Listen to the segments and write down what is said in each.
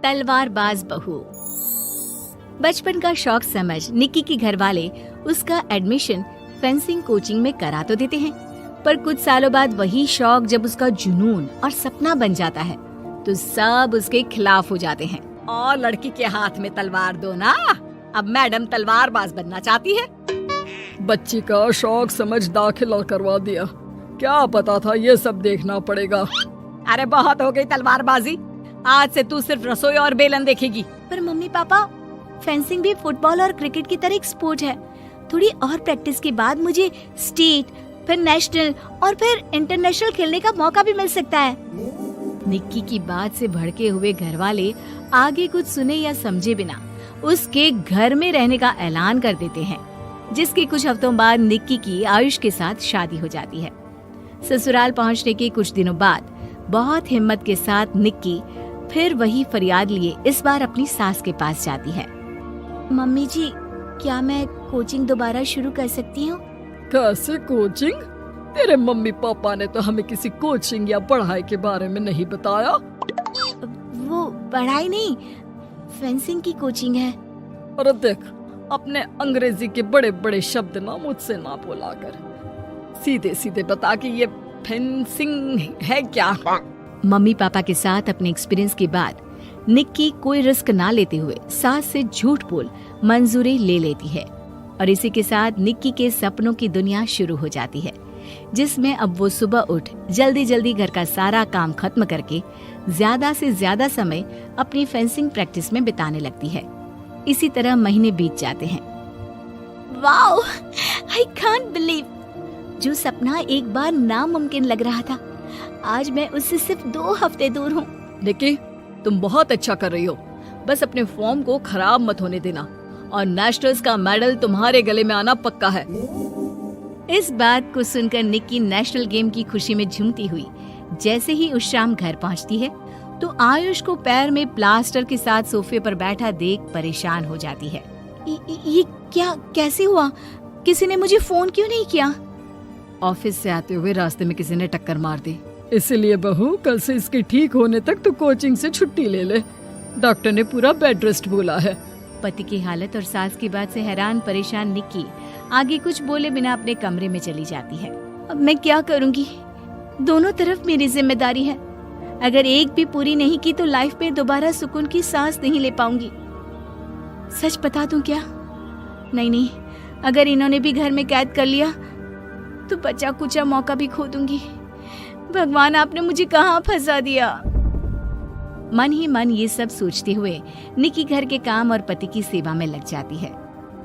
तलवारबाज बहू। बचपन का शौक समझ निक्की के घर वाले उसका एडमिशन फेंसिंग कोचिंग में करा तो देते हैं, पर कुछ सालों बाद वही शौक जब उसका जुनून और सपना बन जाता है तो सब उसके खिलाफ हो जाते हैं। और लड़की के हाथ में तलवार दो ना, अब मैडम तलवारबाज बनना चाहती है। बच्ची का शौक समझ दाखिला करवा दिया, क्या पता था ये सब देखना पड़ेगा। अरे बहुत हो गई तलवारबाजी, आज से तू सिर्फ रसोई और बेलन देखेगी। पर मम्मी पापा, फेंसिंग भी फुटबॉल और क्रिकेट की तरह एक स्पोर्ट है। थोड़ी और प्रैक्टिस के बाद मुझे स्टेट, फिर नेशनल और फिर इंटरनेशनल खेलने का मौका भी मिल सकता है। निक्की की बात से भड़के हुए घर वाले आगे कुछ सुने या समझे बिना उसके घर में रहने का ऐलान कर देते हैं, जिसके कुछ हफ्तों बाद निक्की की आयुष के साथ शादी हो जाती है। ससुराल पहुंचने के कुछ दिनों बाद बहुत हिम्मत के साथ निक्की फिर वही फरियाद लिए इस बार अपनी सास के पास जाती है। मम्मी जी, क्या मैं कोचिंग दोबारा शुरू कर सकती हूँ? कैसे कोचिंग? तेरे मम्मी पापा ने तो हमें किसी कोचिंग या पढ़ाई के बारे में नहीं बताया। वो पढ़ाई नहीं, फेंसिंग की कोचिंग है। और देख, अपने अंग्रेजी के बड़े बड़े शब्द ना मुझसे ना बोला कर, सीधे सीधे बता कि ये फेंसिंग है क्या। मम्मी पापा के साथ अपने एक्सपीरियंस के बाद निक्की कोई रिस्क ना लेते हुए सास से झूठ बोल मंजूरी ले लेती है और इसी के साथ निक्की के सपनों की दुनिया शुरू हो जाती है, जिसमें अब वो सुबह उठ जल्दी जल्दी घर का सारा काम खत्म करके ज्यादा से ज्यादा समय अपनी फेंसिंग प्रैक्टिस में बिताने लगती है। इसी तरह महीने बीत जाते हैं। वाओ, आई कांट बिलीव, जो सपना एक बार नामुमकिन लग रहा था, आज मैं उससे सिर्फ 2 हफ्ते दूर हूँ। निक्की, तुम बहुत अच्छा कर रही हो, बस अपने फॉर्म को खराब मत होने देना और नेशनल्स का मेडल तुम्हारे गले में आना पक्का है। इस बात को सुनकर निक्की नेशनल गेम की खुशी में झूमती हुई जैसे ही उस शाम घर पहुंचती है तो आयुष को पैर में प्लास्टर के साथ सोफे पर बैठा देख परेशान हो जाती है। ये क्या, कैसे हुआ? किसी ने मुझे फोन क्यों नहीं किया? ऑफिस से आते हुए रास्ते में किसी ने टक्कर मार दी, इसलिए बहू कल से इसके ठीक होने तक तो कोचिंग से छुट्टी ले ले, डॉक्टर ने पूरा बेड रेस्ट बोला है। पति की हालत और सास की बात से हैरान परेशान निक्की आगे कुछ बोले बिना अपने कमरे में चली जाती है। अब मैं क्या करूंगी? दोनों तरफ मेरी जिम्मेदारी है, अगर एक भी पूरी नहीं की तो लाइफ में दोबारा सुकून की सांस नहीं ले पाऊंगी। सच बता दूं क्या? नहीं, अगर इन्होंने भी घर में कैद कर लिया तो बचा कुचा मौका भी खो दूंगी। भगवान, आपने मुझे कहाँ फंसा दिया। मन ही मन ये सब सोचते हुए निक्की घर के काम और पति की सेवा में लग जाती है।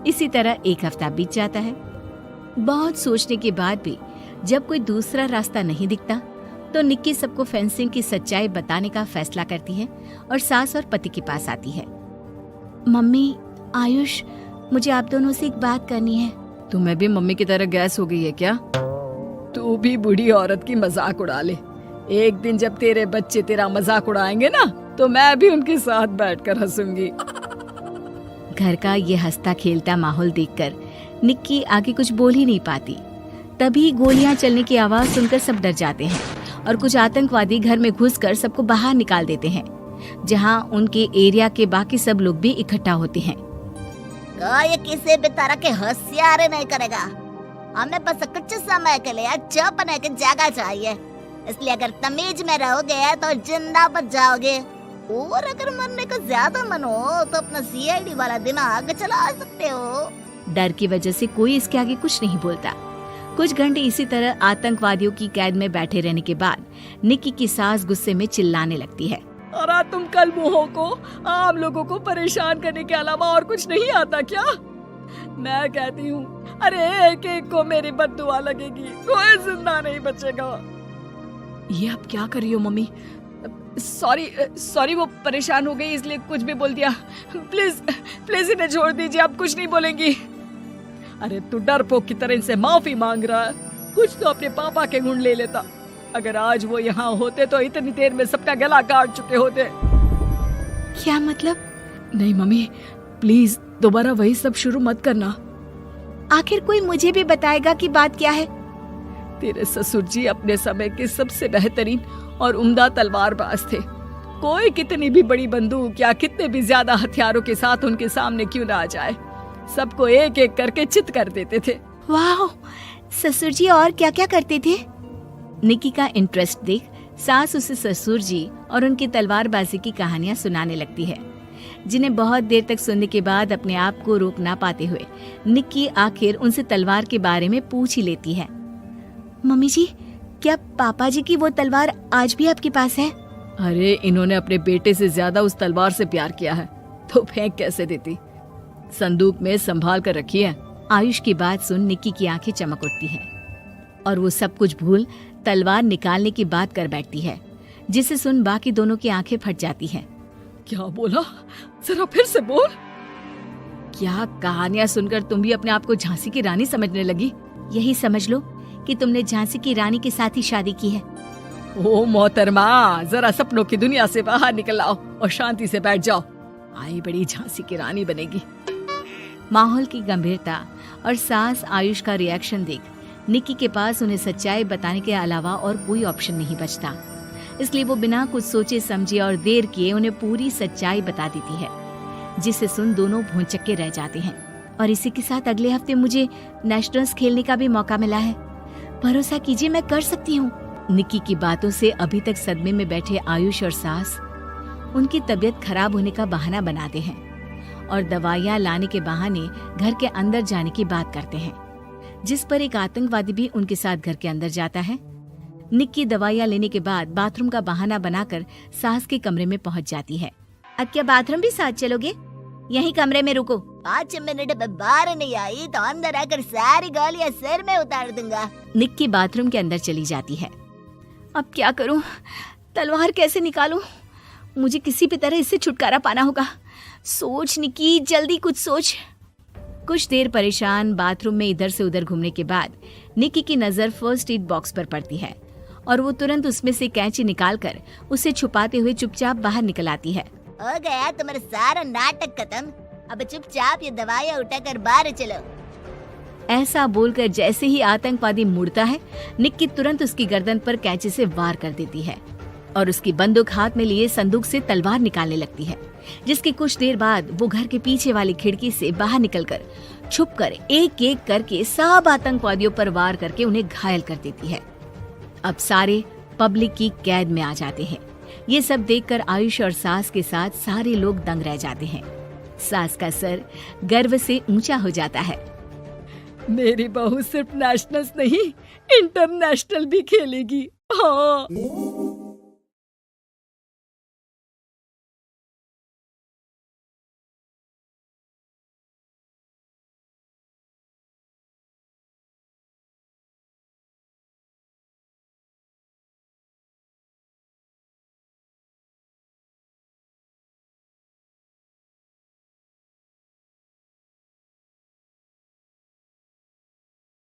इसी तरह 1 हफ्ता बीत जाता है। बहुत सोचने के बाद भी जब कोई दूसरा रास्ता नहीं दिखता तो निक्की सबको फेंसिंग की सच्चाई बताने का फैसला करती है और सास और पति के पास आती है। मम्मी, आयुष, मुझे आप दोनों से एक बात करनी है। तुम्हें भी मम्मी की तरह गैस हो गई है क्या? तू भी बूढ़ी औरत की मजाक उड़ा ले। एक दिन जब तेरे बच्चे तेरा मजाक उड़ाएंगे ना तो मैं भी उनके साथ बैठकर हंसूंगी। घर का ये हंसता खेलता माहौल देखकर निक्की आगे कुछ बोल ही नहीं पाती। तभी गोलियां चलने की आवाज सुनकर सब डर जाते हैं और कुछ आतंकवादी घर में घुसकर सबको बाहर निकाल देते हैं, जहां उनके एरिया के बाकी सब लोग भी इकट्ठा होते हैं। ये किसी भी तरह के होशियारी नहीं करेगा, हमें बस कुछ समय के लिए चुप होने की जगह चाहिए, इसलिए अगर तमीज में रहोगे तो जिंदा बच जाओगे, और अगर मरने का ज्यादा मन हो तो अपना सीआईडी वाला दिमाग चला सकते हो। डर की वजह से कोई इसके आगे कुछ नहीं बोलता। कुछ घंटे इसी तरह आतंकवादियों की कैद में बैठे रहने के बाद निक्की की सास गुस्से में चिल्लाने लगती है। अरे तुम कल मुँहों को आम लोगों को परेशान करने के अलावा और कुछ नहीं आता क्या? मैं कहती हूँ, अरे एक एक को मेरी बद्दुआ लगेगी, कोई जिंदा नहीं बचेगा। ये अब क्या कर रही हो मम्मी? सॉरी, वो परेशान हो गई इसलिए कुछ भी बोल दिया। प्लीज इन्हें छोड़ दीजिए, अब कुछ नहीं बोलेंगी। अरे तू डरपोक की तरह इनसे माफी मांग रहा है, कुछ तो अपने पापा के गुण ले लेता। अगर आज वो यहाँ होते तो इतनी देर में सबका गला काट चुके होते। क्या मतलब? नहीं मम्मी, प्लीज दोबारा वही सब शुरू मत करना। आखिर कोई मुझे भी बताएगा कि बात क्या है। तेरे ससुर जी अपने समय के सबसे बेहतरीन और उम्दा तलवारबाज थे। कोई कितनी भी बड़ी बंदूक या कितने भी ज्यादा हथियारों के साथ उनके सामने क्यों ना आ जाए, सबको एक एक करके चित कर देते थे। वाह, ससुर जी और क्या क्या करते थे? निक्की का इंटरेस्ट देख सास उसे ससुर जी और उनकी तलवारबाजी की कहानियां सुनाने लगती है, जिन्हें बहुत देर तक सुनने के बाद अपने आप को रोक ना पाते हुए निक्की आखिर उनसे तलवार के बारे में पूछ ही लेती है। मम्मी जी, क्या पापा जी की वो तलवार आज भी आपके पास है? अरे इन्होंने अपने बेटे से ज्यादा उस तलवार से प्यार किया है तो फेंक कैसे देती, संदूक में संभाल कर रखी है। आयुष की बात सुन निक्की की आंखें चमक उठती हैं और वो सब कुछ भूल तलवार निकालने की बात कर बैठती है, जिसे सुन बाकी दोनों की आंखें फट जाती हैं। क्या बोला, जरा फिर से बोल। क्या कहानियां सुनकर तुम भी अपने आप को झांसी की रानी समझने लगी? यही समझ लो कि तुमने झांसी की रानी के साथ ही शादी की है। ओ मोहतरमा, जरा सपनों की दुनिया से बाहर निकल आओ और शांति से बैठ जाओ, आई बड़ी झांसी की रानी बनेगी। माहौल की गंभीरता और सास आयुष का रिएक्शन देख निक्की के पास उन्हें सच्चाई बताने के अलावा और कोई ऑप्शन नहीं बचता, इसलिए वो बिना कुछ सोचे समझे और देर किए उन्हें पूरी सच्चाई बता देती है, जिसे सुन दोनों भौंचक्के रह जाते हैं। और इसी के साथ अगले हफ्ते मुझे नेशनल्स खेलने का भी मौका मिला है, भरोसा कीजिए मैं कर सकती हूँ। निक्की की बातों से अभी तक सदमे में बैठे आयुष और सास उनकी तबीयत खराब होने का बहाना बनाते हैं और दवाइयाँ लाने के बहाने घर के अंदर जाने की बात करते हैं, जिस पर एक आतंकवादी भी उनके साथ घर के अंदर जाता है। निक्की दवाइयाँ लेने के बाद बाथरूम का बहाना बनाकर सास के कमरे में पहुंच जाती है। अब क्या बाथरूम भी साथ चलोगे? यही कमरे में रुको। 5 मिनट में बाहर नहीं आई तो अंदर आकर सारी गालियां सिर में उतार दूंगा। निक्की बाथरूम के अंदर चली जाती है। अब क्या करूं? तलवार कैसे निकालूं? मुझे किसी भी तरह इससे छुटकारा पाना होगा। सोच निक्की, जल्दी कुछ सोच। कुछ देर परेशान बाथरूम में इधर से उधर घूमने के बाद निक्की की नजर फर्स्ट एड बॉक्स पर पड़ती है और वो तुरंत उसमें से कैंची निकालकर उसे छुपाते हुए चुपचाप बाहर निकल आती है। हो गया तुम्हारा सारा नाटक खत्म, अब चुपचाप ये दवाइयाँ उठाकर बाहर चलो। ऐसा बोलकर जैसे ही आतंकवादी मुड़ता है, निक्की तुरंत उसकी गर्दन पर कैंची से वार कर देती है और उसकी बंदूक हाथ में लिए संदूक से तलवार निकालने लगती है, जिसकी कुछ देर बाद वो घर के पीछे वाली खिड़की से बाहर निकलकर छुपकर एक एक करके सब आतंकवादियों पर वार करके उन्हें घायल कर देती है। अब सारे पब्लिक की कैद में आ जाते हैं। ये सब देखकर आयुष और सास के साथ सारे लोग दंग रह जाते हैं। सास का सर गर्व से ऊंचा हो जाता है। मेरी बहू सिर्फ नेशनल्स नहीं, इंटरनेशनल भी खेलेगी। हाँ।